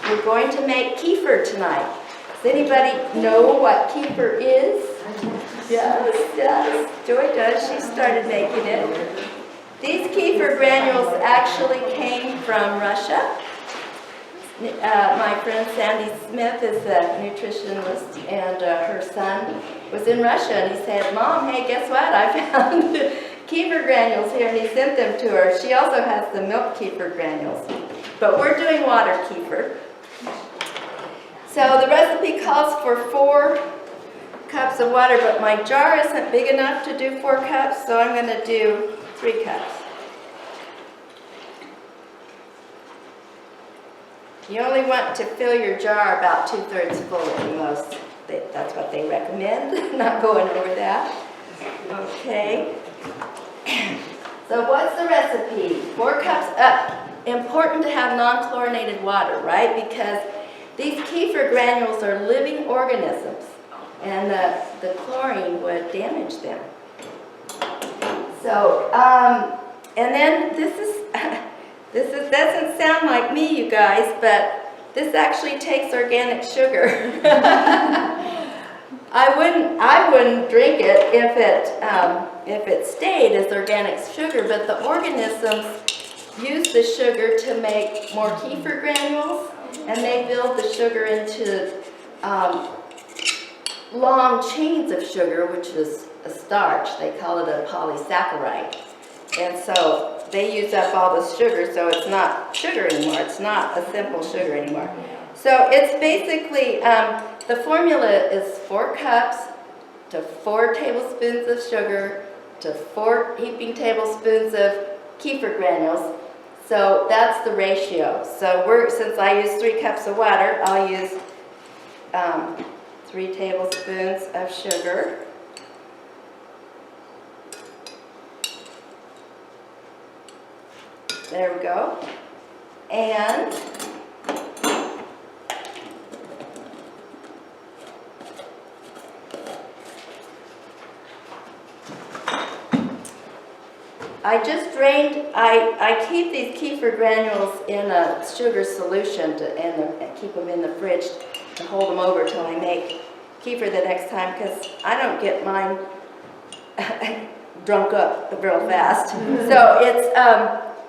we're going to make kefir tonight. Does anybody know what kefir is? Yes, yes. Joy does. She started making it. These kefir granules actually came from Russia. My friend Sandy Smith is a nutritionist, and her son was in Russia, and he said, "Mom, hey, guess what? I found kefir granules here," and he sent them to her. She also has the milk kefir granules, but we're doing water kefir. So the recipe calls for 4 cups of water, but my jar isn't big enough to do 4 cups, so I'm going to do 3 cups. You only want to fill your jar about 2/3 full at the most. That's what they recommend, not going over that. Okay. So what's the recipe? 4 cups up. Important to have non-chlorinated water, right? Because these kefir granules are living organisms, and the chlorine would damage them. So, and then this doesn't sound like me, you guys, but this actually takes organic sugar. I wouldn't drink it if it stayed as organic sugar, but the organisms use the sugar to make more kefir granules, and they build the sugar into long chains of sugar, which is a starch. They call it a polysaccharide. And so they use up all the sugar, so it's not sugar anymore. It's not a simple sugar anymore. So it's basically, the formula is 4 cups to 4 tablespoons of sugar to 4 heaping tablespoons of kefir granules. So that's the ratio. So since I use 3 cups of water, I'll use 3 tablespoons of sugar. There we go. And I just drained, I keep these kefir granules in a sugar solution and keep them in the fridge to hold them over till I make kefir the next time, because I don't get mine drunk up real fast. So it's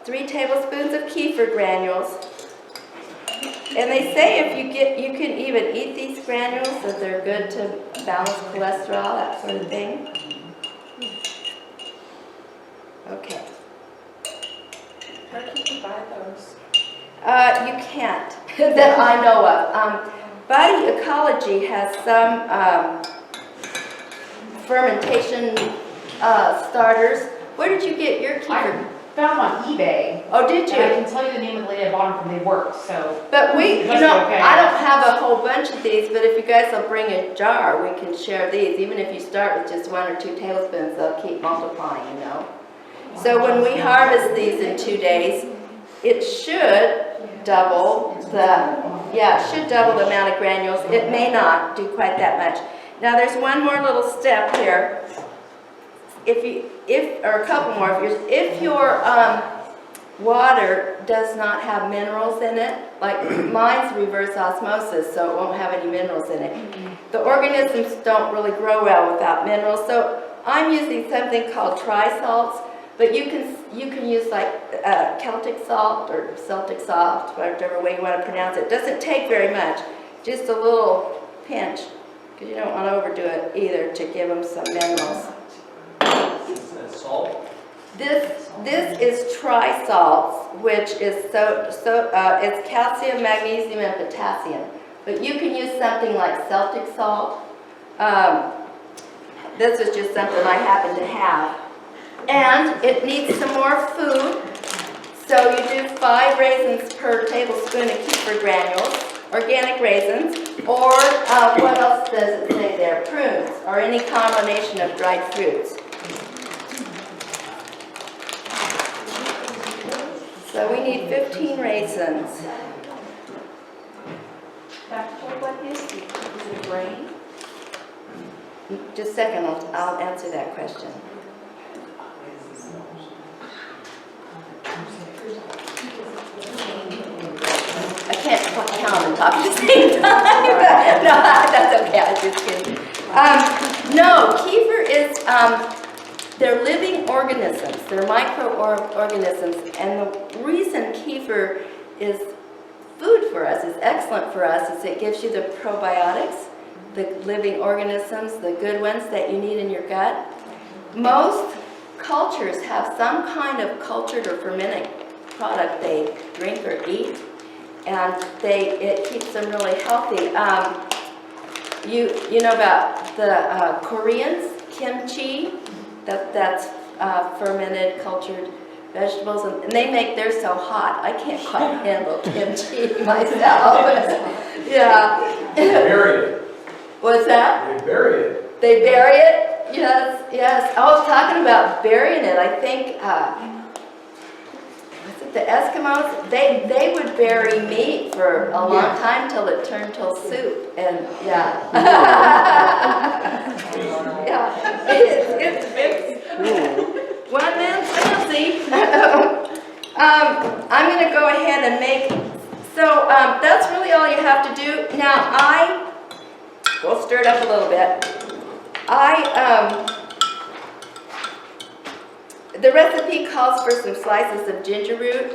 3 tablespoons of kefir granules. And they say you can even eat these granules, that they're good to balance cholesterol, that sort of thing. Okay. Where can you buy those? You can't, that I know of. Body Ecology has some fermentation starters. Where did you get your kefir? I found them on eBay. Oh, did you? And I can tell you the name of the lady I bought them from. They worked, so. But It must be okay. I don't have a whole bunch of these, but if you guys will bring a jar, we can share these. Even if you start with just 1 or 2 tablespoons, they'll keep multiplying, you know. So when we harvest these in 2 days, it should double the amount of granules. It may not do quite that much. Now there's one more little step here. Or a couple more. If your water does not have minerals in it, like mine's reverse osmosis, so it won't have any minerals in it. The organisms don't really grow well without minerals, so I'm using something called tri-salts, but you can use like Celtic salt or Celtic salt, whatever way you want to pronounce it. It doesn't take very much, just a little pinch, because you don't want to overdo it either to give them some minerals. Salt? This is tri-salts, which is it's calcium, magnesium, and potassium. But you can use something like Celtic salt. This is just something I happen to have. And it needs some more food. So you do 5 raisins per tablespoon of kefir granules, organic raisins, or what else does it say there? Prunes, or any combination of dried fruits. So we need 15 raisins. What is it? Is it grain? Just a second, I'll answer that question. I can't count and talk at the same time. No, that's okay, I was just kidding. No, kefir is, they're living organisms. They're microorganisms. And the reason kefir is food for us, is excellent for us, is it gives you the probiotics, the living organisms, the good ones that you need in your gut. Most cultures have some kind of cultured or fermented product they drink or eat, and it keeps them really healthy. You know about the Koreans, kimchi, that's fermented, cultured vegetables, and they make theirs so hot. I can't quite handle kimchi myself. Yeah. They bury it. What's that? They bury it. They bury it? Yes, yes. I was talking about burying it. I think, was it the Eskimos? They would bury meat for a long time till it turned to soup. And yeah. Yeah. It's one man's fancy. I'm going to go ahead and make, so that's really all you have to do. Now we'll stir it up a little bit. The recipe calls for some slices of ginger root,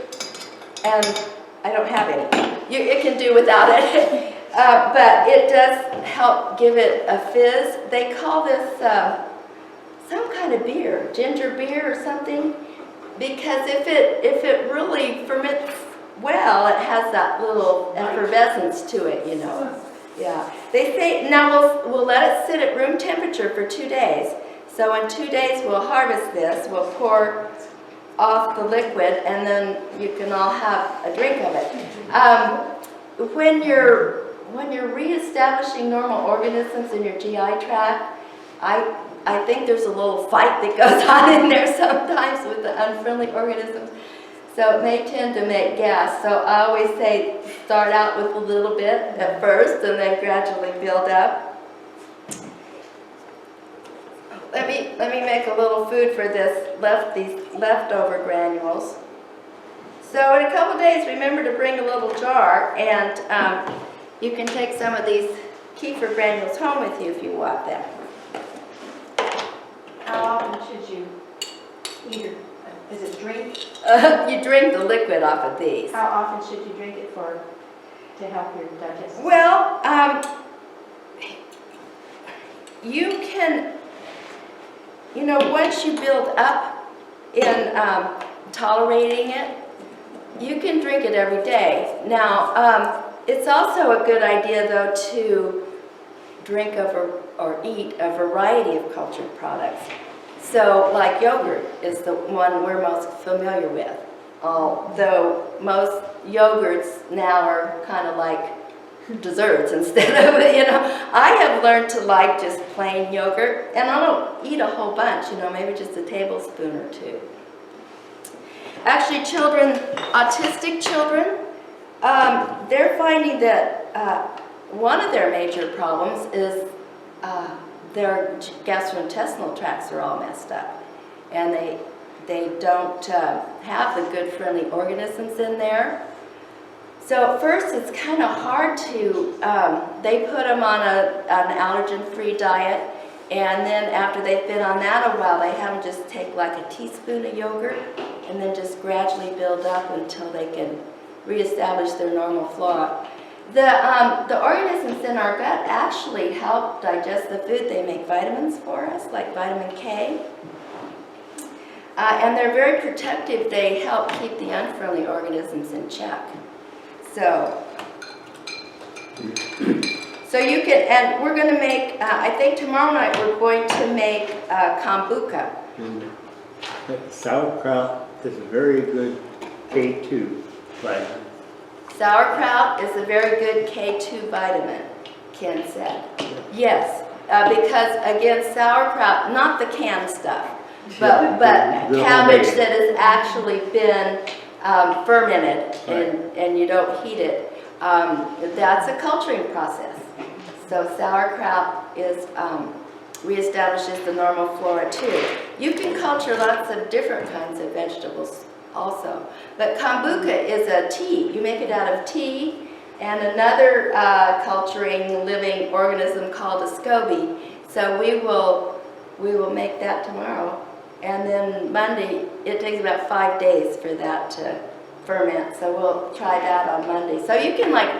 and I don't have any. You can do without it, but it does help give it a fizz. They call this some kind of beer, ginger beer or something, because if it really ferments well, it has that little effervescence to it, you know. Yeah, they say, now we'll let it sit at room temperature for 2 days. So in 2 days we'll harvest this, we'll pour off the liquid, and then you can all have a drink of it. When you're reestablishing normal organisms in your GI tract, I think there's a little fight that goes on in there sometimes with the unfriendly organisms. So it may tend to make gas. So I always say start out with a little bit at first and then gradually build up. Let me make a little food for these leftover granules. So in a couple days, remember to bring a little jar, and you can take some of these kefir granules home with you if you want them. How often should you eat it? Is it drink? You drink the liquid off of these. How often should you drink it to help your digestion? Well, you can, once you build up in tolerating it, you can drink it every day. Now, it's also a good idea, though, to drink or eat a variety of cultured products. So, like yogurt is the one we're most familiar with, although most yogurts now are kind of like desserts instead of, I have learned to like just plain yogurt, and I don't eat a whole bunch, maybe just a tablespoon or two. Actually, autistic children, they're finding that one of their major problems is their gastrointestinal tracts are all messed up, and they don't have the good friendly organisms in there. So at first it's kind of hard to, they put them on an allergen-free diet, and then after they've been on that a while, they have them just take like a teaspoon of yogurt and then just gradually build up until they can reestablish their normal flora. The organisms in our gut actually help digest the food. They make vitamins for us, like vitamin K. And they're very protective. They help keep the unfriendly organisms in check. So you can, and we're going to make, I think tomorrow night we're going to make kombucha. Sauerkraut is a very good K2 vitamin. Sauerkraut is a very good K2 vitamin, Ken said. Yes, because again, sauerkraut, not the canned stuff, but cabbage that has actually been fermented, and you don't heat it. That's a culturing process. So sauerkraut reestablishes the normal flora too. You can culture lots of different kinds of vegetables also. But kombucha is a tea. You make it out of tea, and another culturing living organism called a SCOBY. So we will make that tomorrow. And then Monday, it takes about 5 days for that to ferment. So we'll try that on Monday. So you can like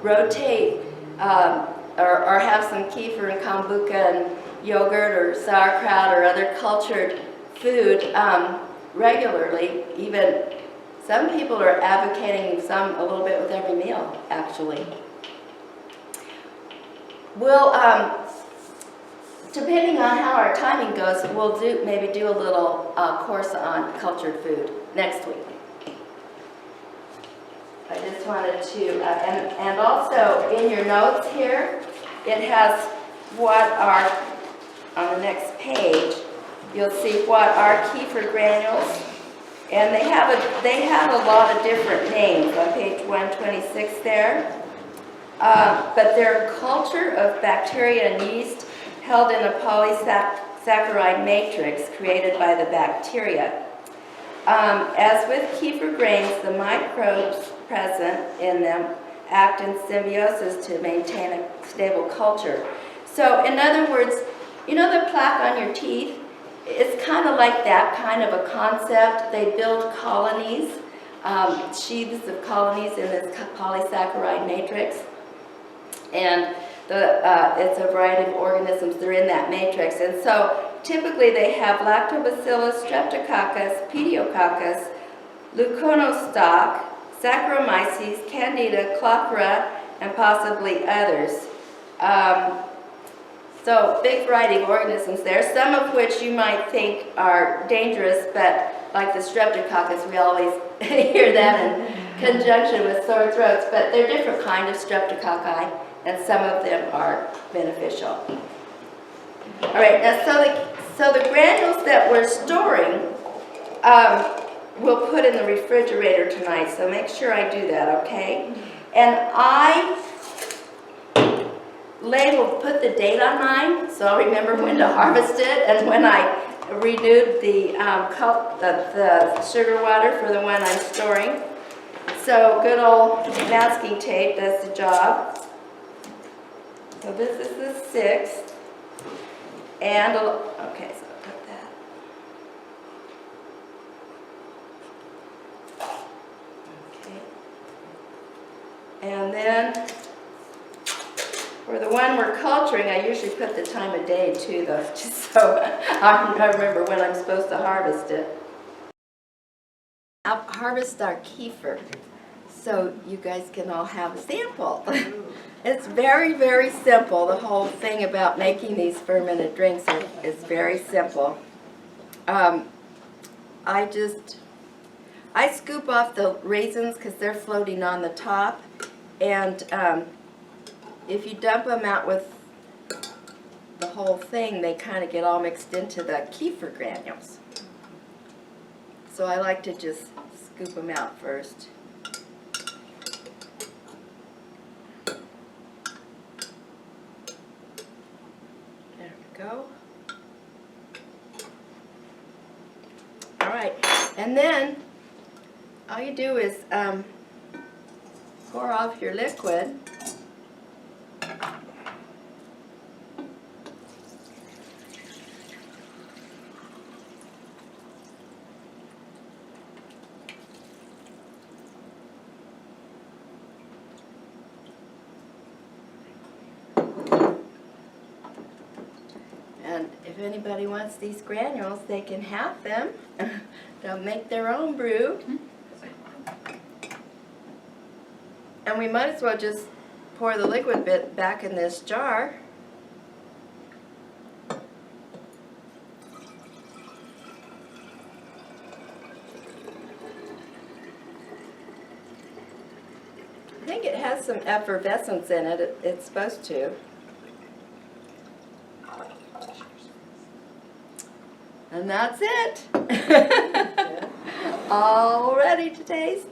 rotate or have some kefir and kombucha and yogurt or sauerkraut or other cultured food regularly. Even some people are advocating some a little bit with every meal, actually. We'll, depending on how our timing goes, we'll maybe do a little course on cultured food next week. I just wanted to, and also in your notes here, it has what are, on the next page, you'll see what are kefir granules. And they have a lot of different names on page 126 there. But they're a culture of bacteria and yeast held in a polysaccharide matrix created by the bacteria. As with kefir grains, the microbes present in them act in symbiosis to maintain a stable culture. So in other words, you know the plaque on your teeth? It's kind of like that kind of a concept. They build colonies, sheaths of colonies in this polysaccharide matrix. And it's a variety of organisms that are in that matrix. And so typically they have lactobacillus, streptococcus, pediococcus, leuconostoc, Saccharomyces, Candida, Cloacra, and possibly others. So big variety of organisms there, some of which you might think are dangerous, but like the streptococcus, we always hear that in conjunction with sore throats, but they're different kind of streptococci, and some of them are beneficial. All right, now so the granules that we're storing, we'll put in the refrigerator tonight, so make sure I do that, okay? And I put the date on mine, so I'll remember when to harvest it and when I renewed the sugar water for the one I'm storing. So good old masking tape does the job. So this is the 6th, and okay, so I'll put that. Okay, and then for the one we're culturing, I usually put the time of day too, though, just so I remember when I'm supposed to harvest it. I'll harvest our kefir, so you guys can all have a sample. It's very, very simple. The whole thing about making these fermented drinks is very simple. I scoop off the raisins because they're floating on the top, and if you dump them out with the whole thing, they kind of get all mixed into the kefir granules. So I like to just scoop them out first. There we go. All right, and then all you do is pour off your liquid. And if anybody wants these granules, they can have them. They'll make their own brew. And we might as well just pour the liquid bit back in this jar. I think it has some effervescence in it. It's supposed to. And that's it. All ready to taste.